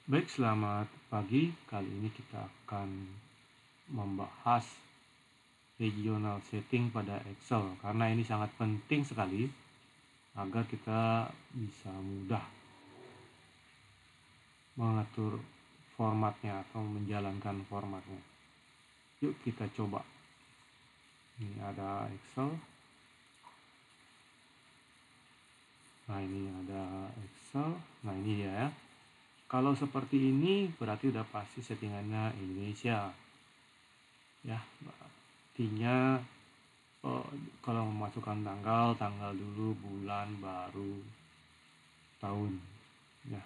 Baik, selamat pagi. Kali ini kita akan membahas regional setting pada Excel karena ini sangat penting sekali agar kita bisa mudah mengatur formatnya atau menjalankan formatnya. Yuk kita coba. Ini ada Excel. Nah, ini ada Excel. Nah, ini dia ya. Kalau seperti ini berarti udah pasti settingannya Indonesia. Ya, artinya kalau memasukkan tanggal dulu, bulan, baru, tahun. Ya.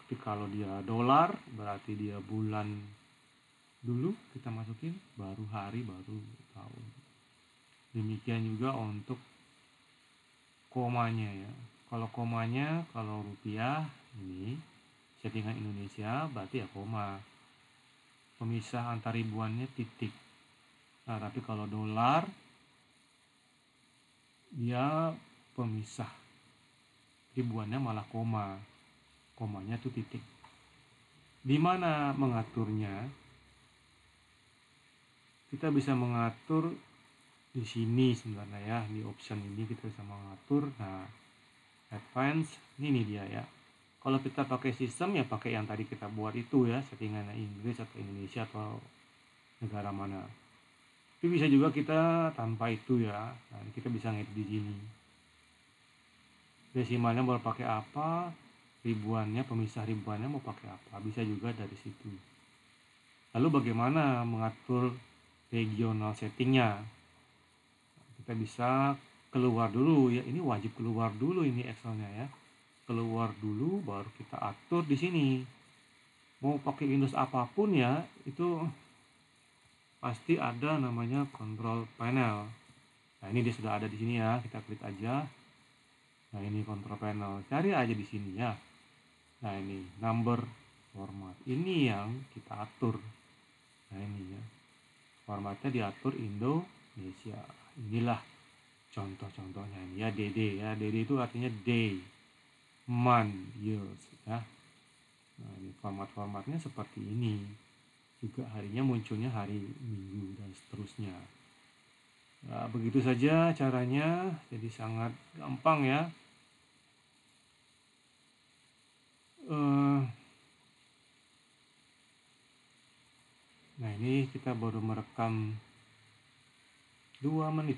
Tapi kalau dia dolar berarti dia bulan dulu kita masukin, baru hari, baru tahun. Demikian juga untuk komanya ya. Kalau komanya, kalau rupiah ini settingan Indonesia berarti ya koma. Pemisah antar ribuannya titik. Nah, tapi kalau dolar dia pemisah ribuannya malah koma. Komanya tuh titik. Di mana mengaturnya? Kita bisa mengatur di sini sebenarnya ya, di option ini kita bisa mengatur. Nah, advance ini dia ya. Kalau kita pakai sistem ya pakai yang tadi kita buat itu ya, settingannya Inggris atau Indonesia atau negara mana. Tapi bisa juga kita tanpa itu ya. Nah, kita bisa ngedit di sini. Desimalnya mau pakai apa, ribuannya, pemisah ribuannya mau pakai apa, bisa juga dari situ. Lalu bagaimana mengatur regional settingnya? Kita bisa keluar dulu ya, ini wajib keluar dulu ini Excelnya ya. Keluar dulu baru kita atur di sini. Mau pakai Windows apapun ya, itu pasti ada namanya control panel. Nah, ini dia sudah ada di sini ya, kita klik aja. Nah, ini control panel. Cari aja di sini ya. Nah, ini number format. Ini yang kita atur. Nah, ini ya. Formatnya diatur Indonesia. Inilah contoh-contohnya ini ya, DD ya. DD itu artinya day, month, years ya. Nah, ini format-formatnya seperti ini. Juga harinya munculnya hari, minggu dan seterusnya. Nah, begitu saja caranya. Jadi sangat gampang ya. Nah, ini kita baru merekam 2 menit.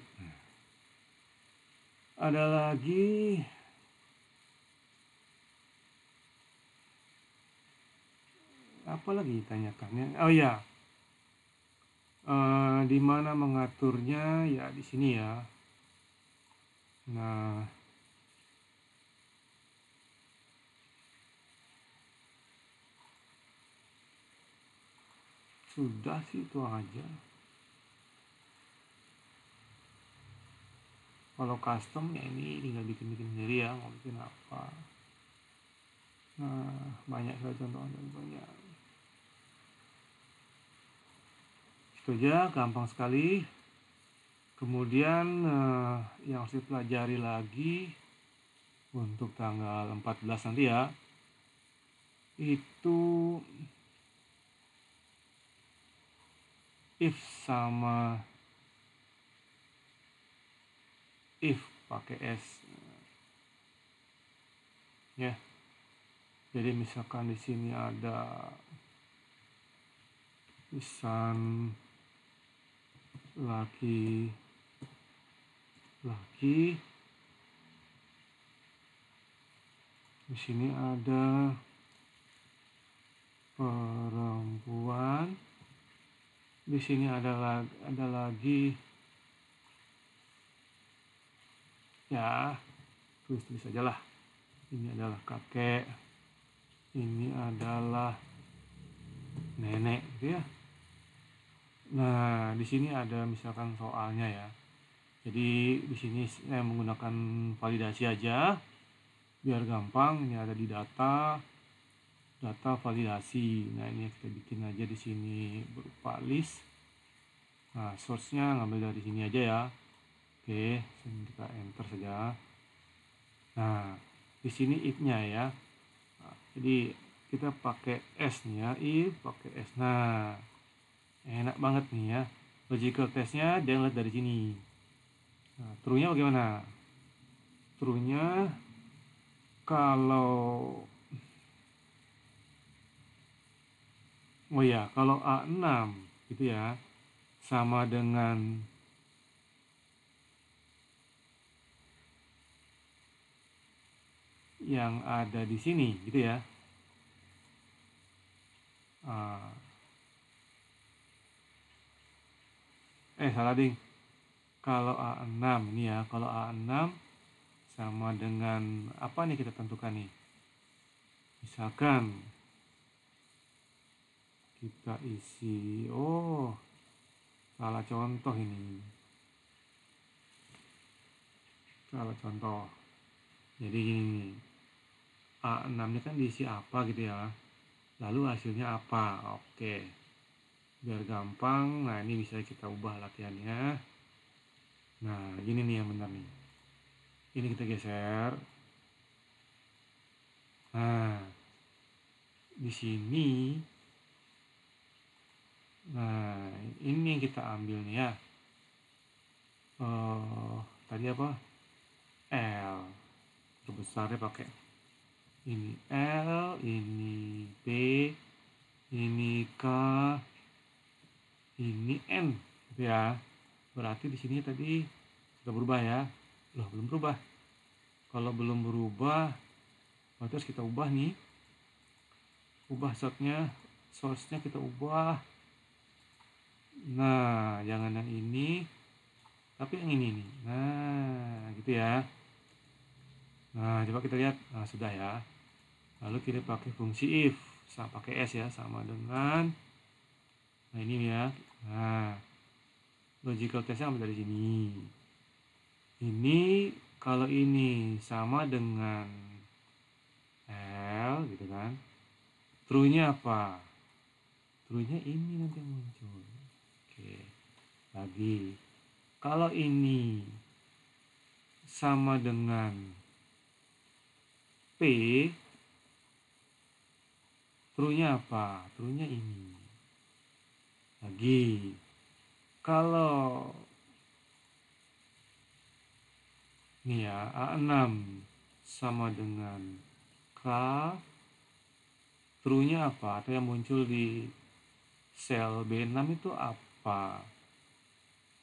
Ada lagi apa lagi tanyakannya? Oh ya, di mana mengaturnya ya di sini ya. Nah, sudah sih itu aja. Kalau custom ya ini tinggal bikin-bikin sendiri ya, mau bikin apa. Nah, banyak sekali contoh-contohnya. Itu aja, gampang sekali. Kemudian yang harus dipelajari lagi untuk tanggal 14 nanti ya, itu if sama if pakai S ya. Jadi misalkan di sini ada tulisan laki di sini ada perempuan, di sini ada lagi ya, tulis aja lah. Ini adalah kakek, ini adalah nenek gitu ya. Nah, di sini ada misalkan soalnya ya. Jadi di sini saya menggunakan validasi aja biar gampang. Ini ada di data validasi. Nah, ini kita bikin aja di sini berupa list. Nah, source-nya ngambil dari sini aja ya. Oke, kita enter saja. Nah, di sini if-nya ya. Nah, Jadi kita pakai S nih ya, if pakai S. Nah, enak banget nih ya. Logical testnya dia lihat dari sini. Nah, true-nya bagaimana? True-nya kalau kalau A6 gitu ya, sama dengan yang ada di sini gitu ya. Salah ding. Kalau A6 ini ya, kalau A6 sama dengan apa nih kita tentukan nih? Misalkan kita isi, salah contoh ini. Salah contoh. Jadi gini, A6 ini kan diisi apa gitu ya. Lalu hasilnya apa? Oke. Biar gampang, nah ini bisa kita ubah latihannya. Nah, gini nih yang benar nih. Ini kita geser. Nah, di sini, nah ini yang kita ambil nih ya. Tadi apa? L. Terbesarnya pakai ini L, ini P, ini K, ini N, gitu ya. Berarti di sini tadi sudah berubah ya. Loh, belum berubah. Kalau belum berubah, berarti harus kita ubah nih. Ubah source-nya kita ubah. Nah, jangan yang ini, tapi yang ini nih. Nah, gitu ya. Nah, coba kita lihat. Nah, sudah ya. Lalu kita pakai fungsi if, pakai S ya, sama dengan, nah ini ya. Nah, logical testnya ambil dari sini. Ini kalau ini sama dengan L gitu kan, true-nya apa? True-nya ini nanti yang muncul. Oke, lagi kalau ini sama dengan P, true-nya apa? True-nya ini. Lagi kalau ini ya, A6 sama dengan K, true-nya apa? Atau yang muncul di sel B6 itu apa?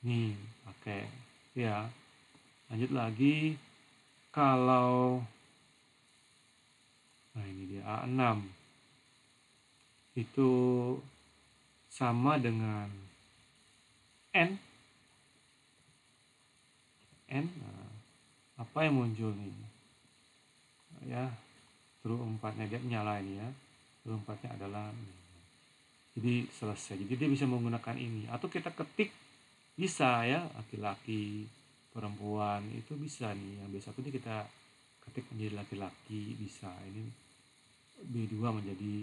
Nih, pakai ya. Lanjut lagi, kalau nah ini dia A6 itu sama dengan N. Nah, apa yang muncul nih? Ya, true 4-nya dia nyala ini ya. True 4-nya adalah ini. Jadi selesai. Jadi dia bisa menggunakan ini. Atau kita ketik bisa ya, laki-laki, perempuan itu bisa nih. Yang B1 ini kita ketik menjadi laki-laki bisa. Ini B2 menjadi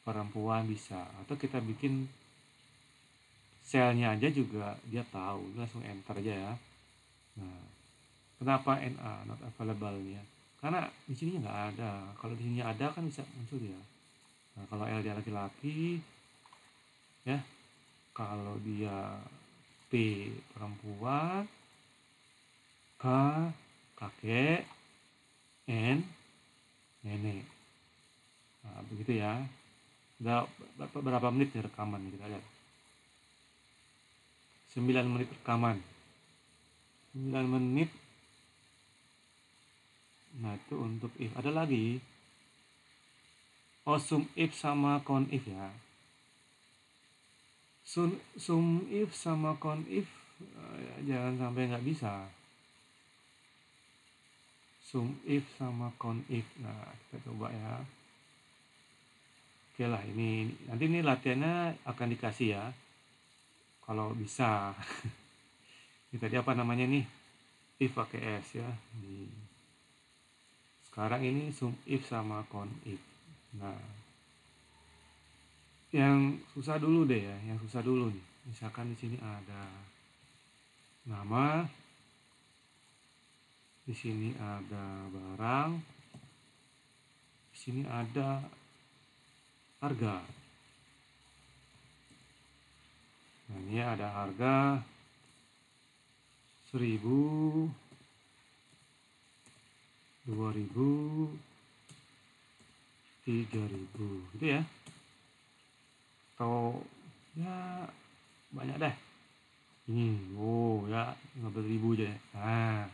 perempuan bisa. Atau kita bikin selnya aja juga dia tahu. Langsung enter aja ya. Nah, kenapa NA not available nya? Karena di sini nggak ada. Kalau di sini ada kan bisa muncul ya. Nah, kalau L dia laki-laki ya, kalau dia P perempuan, K kakek, N nenek. Nah, begitu ya. Udah berapa menit nih rekaman kita lihat. 9 menit rekaman. 9 menit. Nah, itu untuk if. Ada lagi. Sum if sama count if ya. Sum if sama count if jangan sampai nggak bisa. Sum if sama count if. Nah, kita coba ya. Oke lah, ini nanti ini latihannya akan dikasih ya. Kalau bisa. Ini tadi apa namanya nih? If pakai S ya. Sekarang ini sum if sama count if. Nah, yang susah dulu deh ya, yang susah dulu nih. Misalkan di sini ada nama, di sini ada barang, di sini ada harga. Nah, ini ada harga 1000, 2000, 3000 gitu ya. Atau ya banyak deh. Ini, ya 15.000 aja ya. Nah,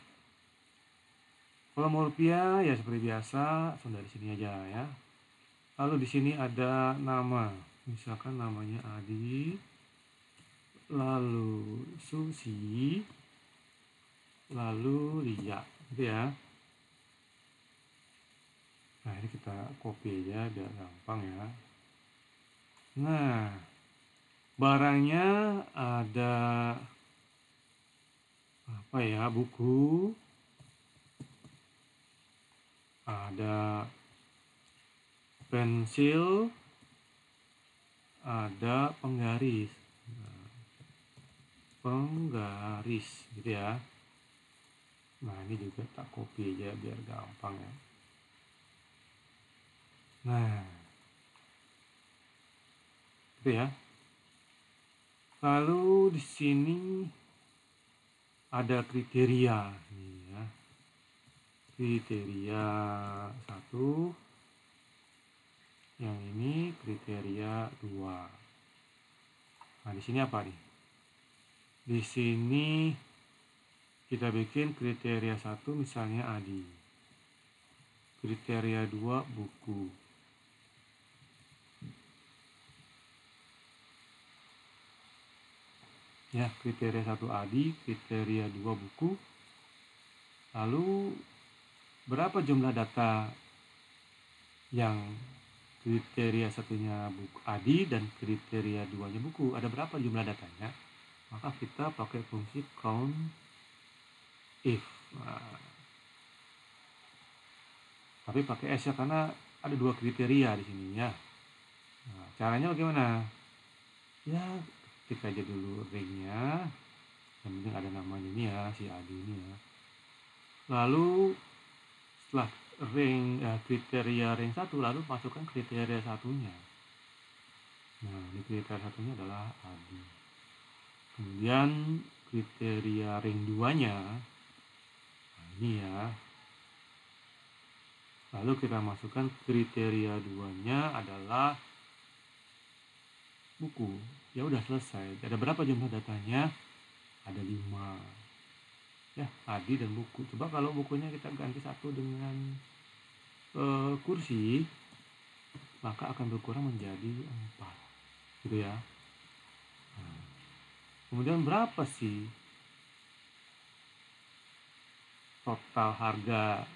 kalau mau rupiah ya seperti biasa, langsung dari sini aja ya. Lalu di sini ada nama, misalkan namanya Adi, lalu Susi, lalu Lia, gitu ya. Nah, ini kita copy aja biar gampang ya. Nah, barangnya ada apa ya, buku, ada pensil, ada penggaris. Nah, penggaris gitu ya. Nah, ini juga tak copy aja biar gampang ya. Nah, itu ya. Lalu di sini ada kriteria nih ya. Kriteria 1, yang ini kriteria 2. Nah, di sini apa nih? Di sini kita bikin kriteria 1 misalnya Adi. Kriteria 2 buku. Ya, kriteria 1 Adi, kriteria 2 buku. Lalu berapa jumlah data yang kriteria satunya buku Adi dan kriteria 2-nya buku? Ada berapa jumlah datanya? Maka kita pakai fungsi count if. Nah, tapi pakai S ya, karena ada 2 kriteria di sini ya. Nah, caranya bagaimana? Ya, ketik aja dulu ringnya. Yang penting ada namanya ini ya, si Adi ini ya. Lalu setelah kriteria ring 1, lalu masukkan kriteria satunya. Nah, ini kriteria satunya adalah Adi. Kemudian kriteria ring 2-nya, nah ini ya. Lalu kita masukkan kriteria 2-nya adalah buku. Ya udah selesai. Ada berapa jumlah datanya? Ada 5. Ya, Adi dan buku. Coba kalau bukunya kita ganti satu dengan kursi, maka akan berkurang menjadi 4. Gitu ya. Nah, kemudian berapa sih total harga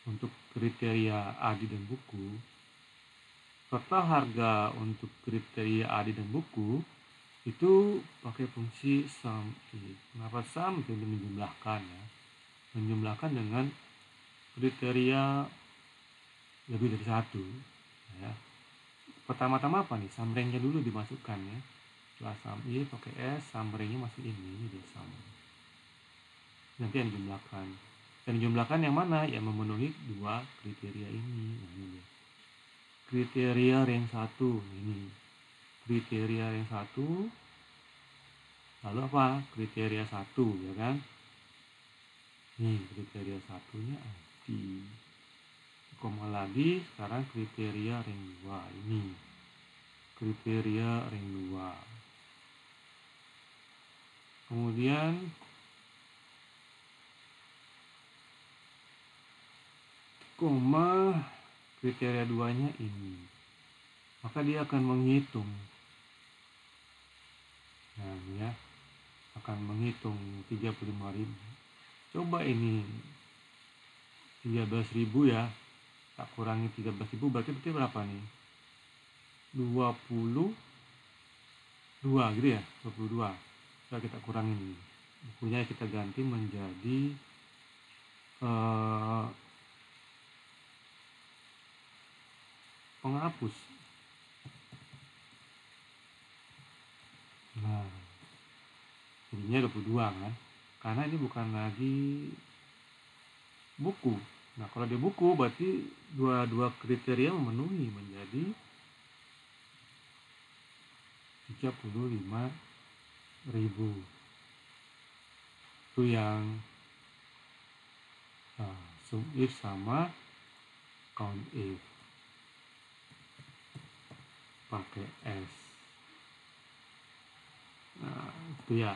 untuk kriteria Adi dan buku? Total harga untuk kriteria Adi dan buku itu pakai fungsi sum if. Kenapa sum? Itu menjumlahkan ya. Menjumlahkan dengan kriteria lebih dari 1 ya. Pertama-tama apa nih? Sum rank-nya dulu dimasukkan ya. Setelah sum if pakai S, sum rank-nya masuk ini dia sum. Nanti yang dijumlahkan. Dan dijumlahkan yang mana? Yang memenuhi 2 kriteria ini. Nah, ini dia. Kriteria rank 1 ini. Kriteria rank 1. Lalu apa? Kriteria 1 ya kan? Nih, kriteria satunya Adi. Koma lagi, sekarang kriteria ring 2 ini. Kriteria ring 2. Kemudian koma kriteria 2-nya ini. Maka dia akan menghitung. Nah, ini ya. Akan menghitung 35.000. Coba ini 13.000 ya. Tak kurangi 13.000 berarti berapa nih? 22 gitu ya, 22. Coba kita kurangin. Bukunya kita ganti menjadi penghapus. Nah, jadinya 22 kan? Karena ini bukan lagi buku, Nah, kalau di buku berarti dua kriteria memenuhi, menjadi 35.000. Itu yang sum if sama count if pakai S. Nah, itu ya,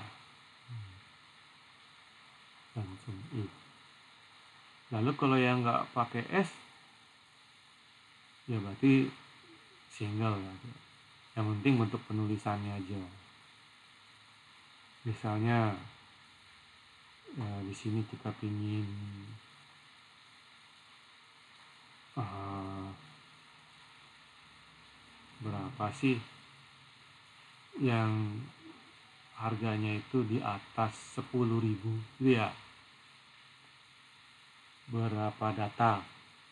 dan sum if. Lalu kalau yang nggak pakai S, ya berarti single aja. Yang penting bentuk penulisannya aja. Misalnya di sini kita pingin berapa sih yang harganya itu di atas 10.000 gitu ya. Berapa data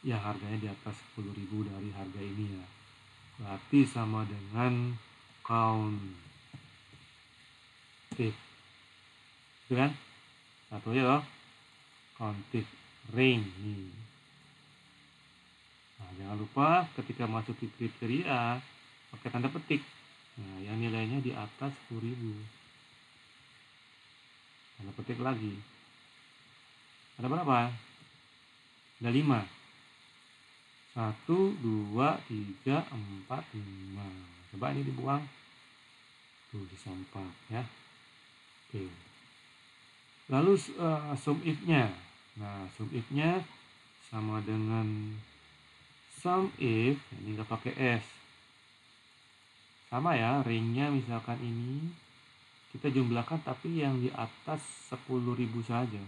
yang harganya di atas 10.000 dari harga ini ya. Berarti sama dengan count if. Itu kan? Satu aja loh. Count if range nih. Nah, jangan lupa ketika masuk ke kriteria pakai tanda petik. Nah, yang nilainya di atas 10.000. Tanda petik lagi. Ada berapa? Ada 5. 1, 2, 3, 4, 5. Coba ini dibuang. Tuh, sisa 4 ya. Oke. Lalu sum if-nya. Nah, sum if-nya sama dengan sum if, ini nggak pakai S. Sama ya, ring-nya misalkan ini kita jumlahkan tapi yang di atas 10.000 saja.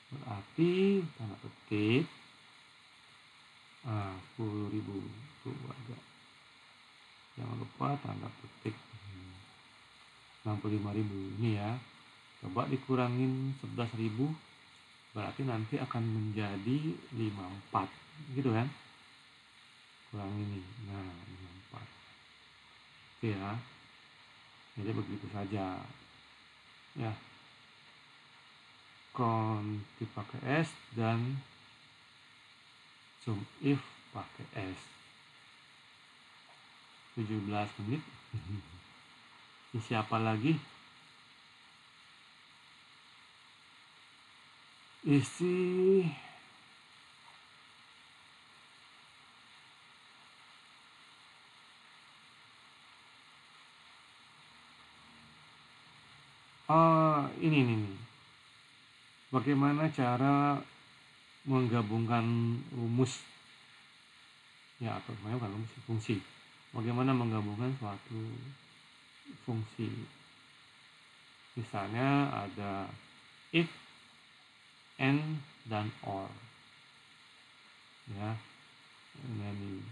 Berarti tanda petik 10.000 tuh agak. Jangan lupa tanda petik 65.000 ini ya. Coba dikurangin 11.000, berarti nanti akan menjadi 54 gitu kan. Kurang ini. Nah, 54. Oke ya. Jadi begitu saja. Ya. Count if pakai S dan sum if pakai S. 17 menit. Isi apa lagi? Isi ini nih. Bagaimana cara menggabungkan rumus ya, atau bukan rumus, fungsi. Bagaimana menggabungkan suatu fungsi. Misalnya ada if, and, dan or. Ya. Ini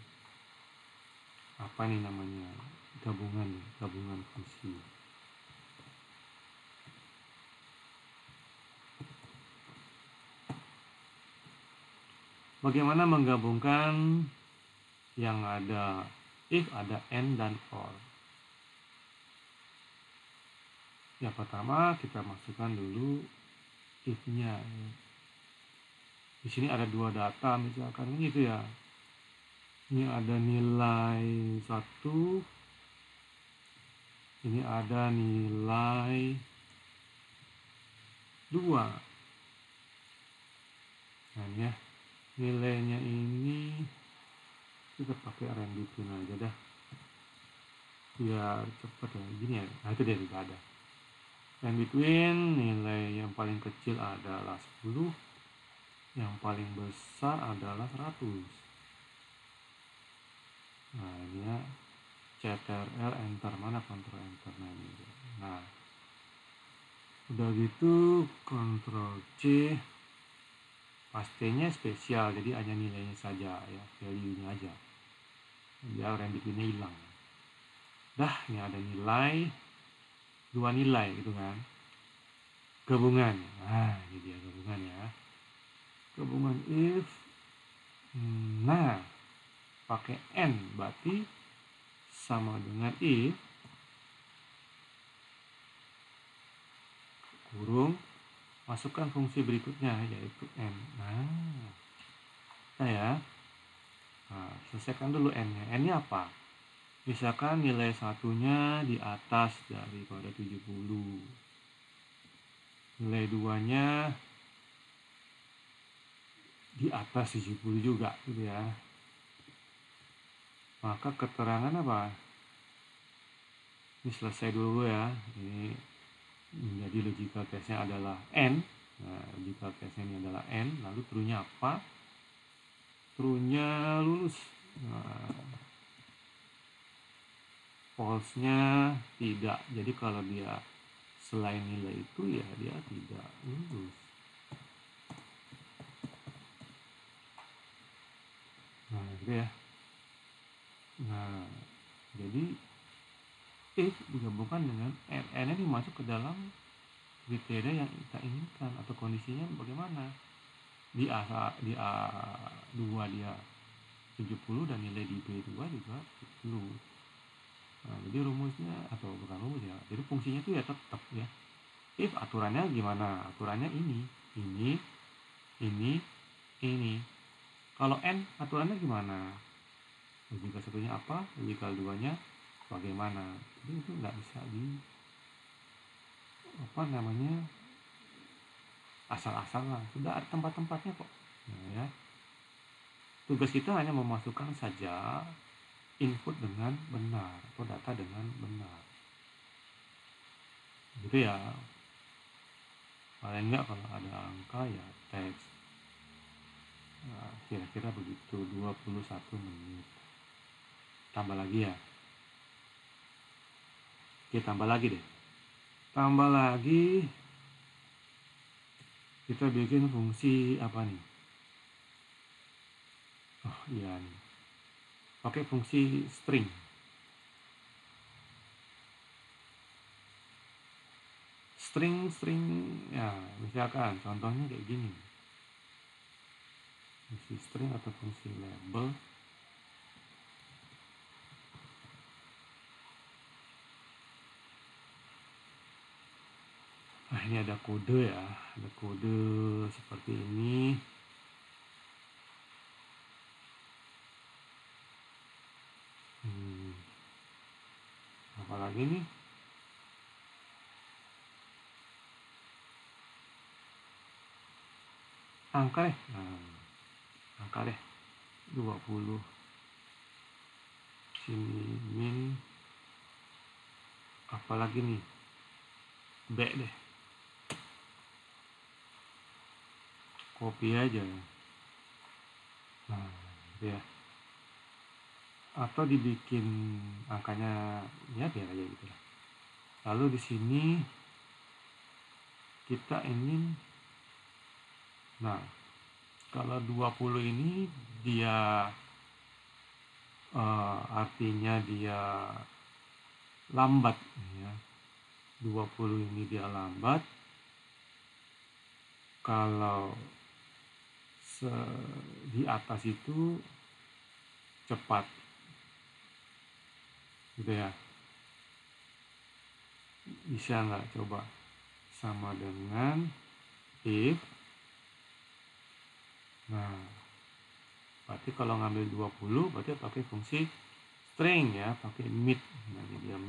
apa nih namanya? Gabungan fungsi. Bagaimana menggabungkan yang ada if, ada and, dan or. Ya, pertama kita masukkan dulu if-nya. Di sini ada 2 data misalkan gitu ya. Ini ada nilai 1, ini ada nilai 2. Nah ya, nilainya ini kita pakai range between aja dah, biar cepet ya. Gini ya. Nah, itu dia juga ada range between. Nilai yang paling kecil adalah 10, yang paling besar adalah 100. Nah, ini ya, Ctrl enter, mana Ctrl enter. Nah, udah gitu Ctrl C, pastinya spesial, jadi hanya nilainya saja ya, value-nya aja, biar range between-nya hilang. Dah, ini ada nilai, 2 nilai gitu kan, gabungan. Nah, ini dia gabungan ya, gabungan if. Nah, pakai and berarti sama dengan if kurung masukkan fungsi berikutnya, yaitu n. Nah, kita ya. Nah, selesaikan dulu n-nya. N-nya apa? Misalkan nilai satunya di atas daripada 70. Nilai 2-nya di atas 70 juga gitu ya. Maka keterangan apa? Ini selesai dulu ya. Ini menjadi logical case-nya adalah n. Nah, logical case-nya ini adalah n. Lalu true-nya apa? True-nya lulus. Nah, false-nya tidak. Jadi kalau dia selain nilai itu ya dia tidak lulus. Nah, gitu ya. Nah, jadi if digabungkan dengan n ini masuk ke dalam kriteria yang kita inginkan atau kondisinya bagaimana? Di A2 dia 70 dan nilai di B2 juga 70. Nah, jadi rumusnya atau bukan rumus ya. Jadi fungsinya itu ya tetap ya. If aturannya gimana? Aturannya ini. Kalau n aturannya gimana? Logika satunya apa? Logika duanya bagaimana? Jadi itu nggak bisa asal-asalan. Sudah ada tempat-tempatnya kok. Nah, ya. Tugas kita hanya memasukkan saja input dengan benar atau data dengan benar. Gitu ya. Paling enggak kalau ada angka ya teks. Nah, kira-kira begitu 21 menit. Tambah lagi ya. Oke, tambah lagi deh. Tambah lagi kita bikin fungsi apa nih? Oh iya nih. Pakai fungsi string. String ya, misalkan contohnya kayak gini. Fungsi string atau fungsi label. Nah, ini ada kode ya. Ada kode seperti ini. Apalagi nih? Angka deh. Angka deh. 20. Sini min. Apalagi nih? B deh. Copy aja. Nah, gitu ya. Atau dibikin angkanya ya biar aja gitu lah. Lalu di sini kita ingin, nah kalau 20 ini dia artinya dia lambat ya. 20 ini dia lambat. Kalau di atas itu cepat gitu ya. Bisa nggak coba sama dengan if. Nah, berarti kalau ngambil 20 berarti pakai fungsi string ya, pakai mid. Nah, ini dia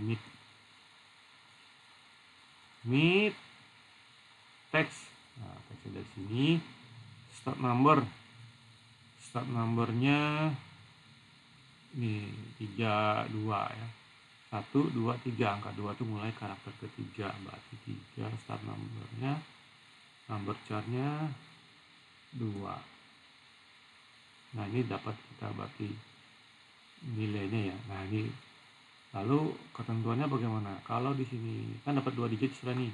mid text. Nah, text dari sini. Start numbernya ini 32 ya. 1, 2, 3. Angka 2 itu mulai karakter ketiga, berarti 3 start numbernya. Number chartnya 2. Nah, ini dapat kita berarti nilainya ya. Nah, ini lalu ketentuannya bagaimana? Kalau di sini kan dapat 2 digit sudah nih.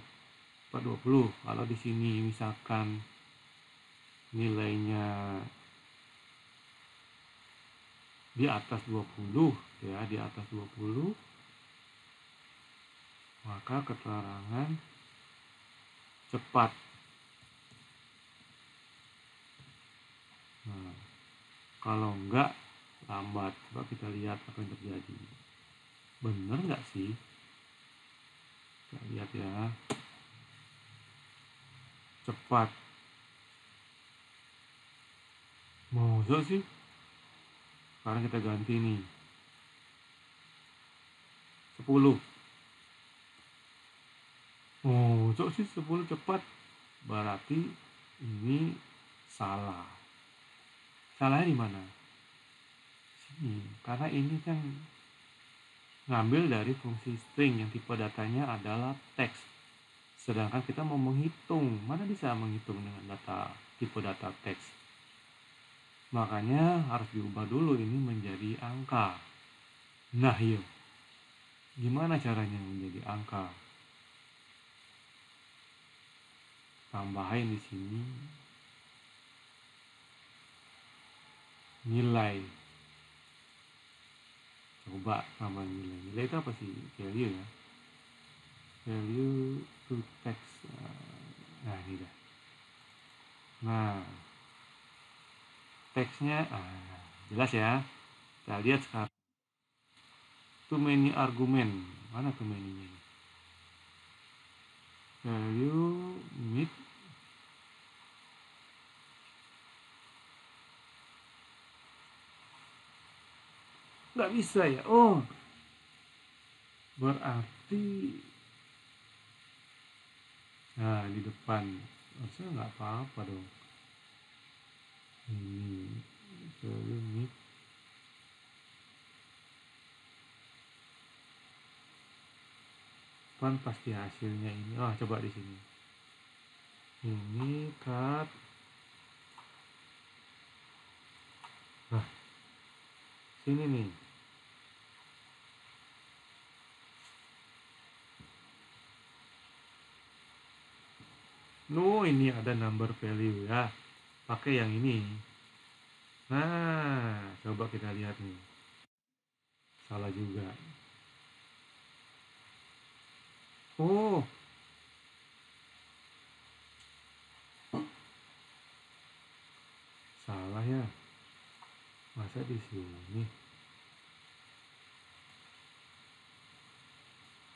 Dapat 20. Kalau di sini misalkan nilainya di atas 20 ya, di atas 20, maka keterangan cepat. Nah, kalau enggak lambat. Coba kita lihat apa yang terjadi. Bener nggak sih? Kita lihat ya. Cepat. Masa sih? Sekarang kita ganti nih 10. Masa sih 10 cepat? Berarti ini salah. Salahnya di mana? Sini. Karena ini kan ngambil dari fungsi string yang tipe datanya adalah teks. Sedangkan kita mau menghitung. Mana bisa menghitung dengan data tipe data teks? Makanya harus diubah dulu ini menjadi angka. Nah, iya. Gimana caranya menjadi angka? Tambahin di sini nilai. Coba tambah nilai. Nilai itu apa sih? Value ya. Value to text. Nah, ini dah. Nah, teksnya jelas ya. Kita lihat sekarang. Too many argument. Mana too many-nya? Value meet nggak bisa ya. Oh, berarti nah di depan harusnya nggak apa-apa dong. Ini value meet kan pasti hasilnya ini. Oh, coba di sini. Ini cut. Nah, sini nih. No, ini ada number value ya. Pakai yang ini. Nah, coba kita lihat nih. Salah juga. Oh, salah ya. Masa di sini?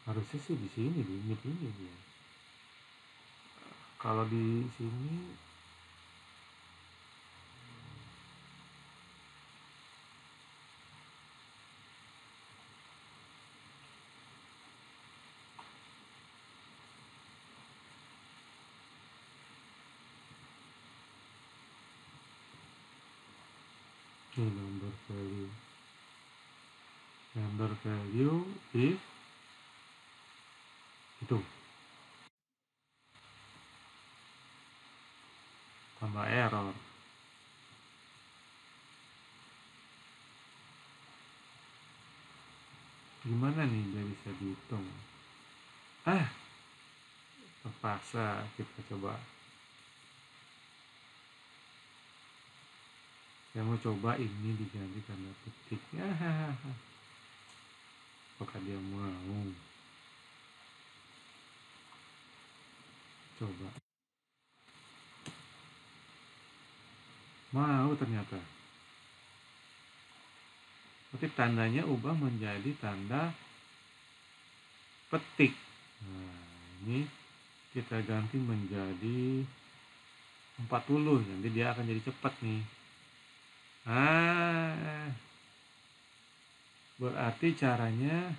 Harusnya sih di sini limit ini dia. Kalau di sini nih number value. Number value if itu tambah error. Gimana nih biar bisa dihitung? Terpaksa kita coba. Saya mau coba ini diganti tanda petik. Apakah dia mau? Coba. Mau ternyata. Tapi tandanya ubah menjadi tanda petik. Nah, ini kita ganti menjadi 40. Nanti dia akan jadi cepat nih. Berarti caranya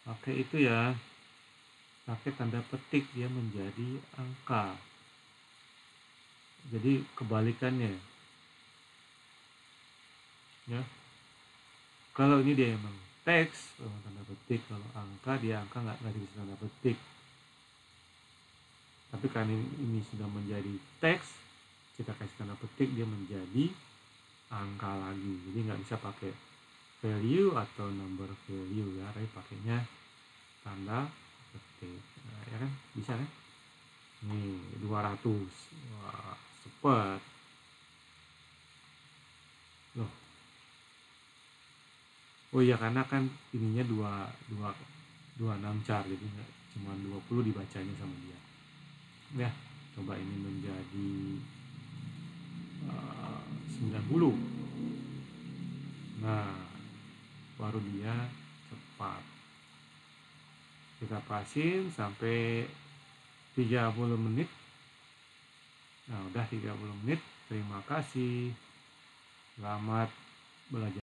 pakai itu ya. Pakai tanda petik dia menjadi angka. Jadi kebalikannya. Ya. Kalau ini dia emang teks tanda petik, kalau angka dia angka nggak dikasih tanda petik. Tapi karena ini sudah menjadi teks, kita kasih tanda petik dia menjadi angka lagi. Jadi nggak bisa pakai value atau number value ya, tapi pakainya tanda petik. Nah, ya kan bisa kan? Nih 200. Wah, cepet loh. Oh iya, karena kan ininya 26 char, jadi nggak cuma 20 dibacanya sama dia. Ya, coba ini menjadi 90. Nah, baru dia cepat. Kita pasin sampai 30 menit. Nah, udah 30 menit. Terima kasih. Selamat belajar.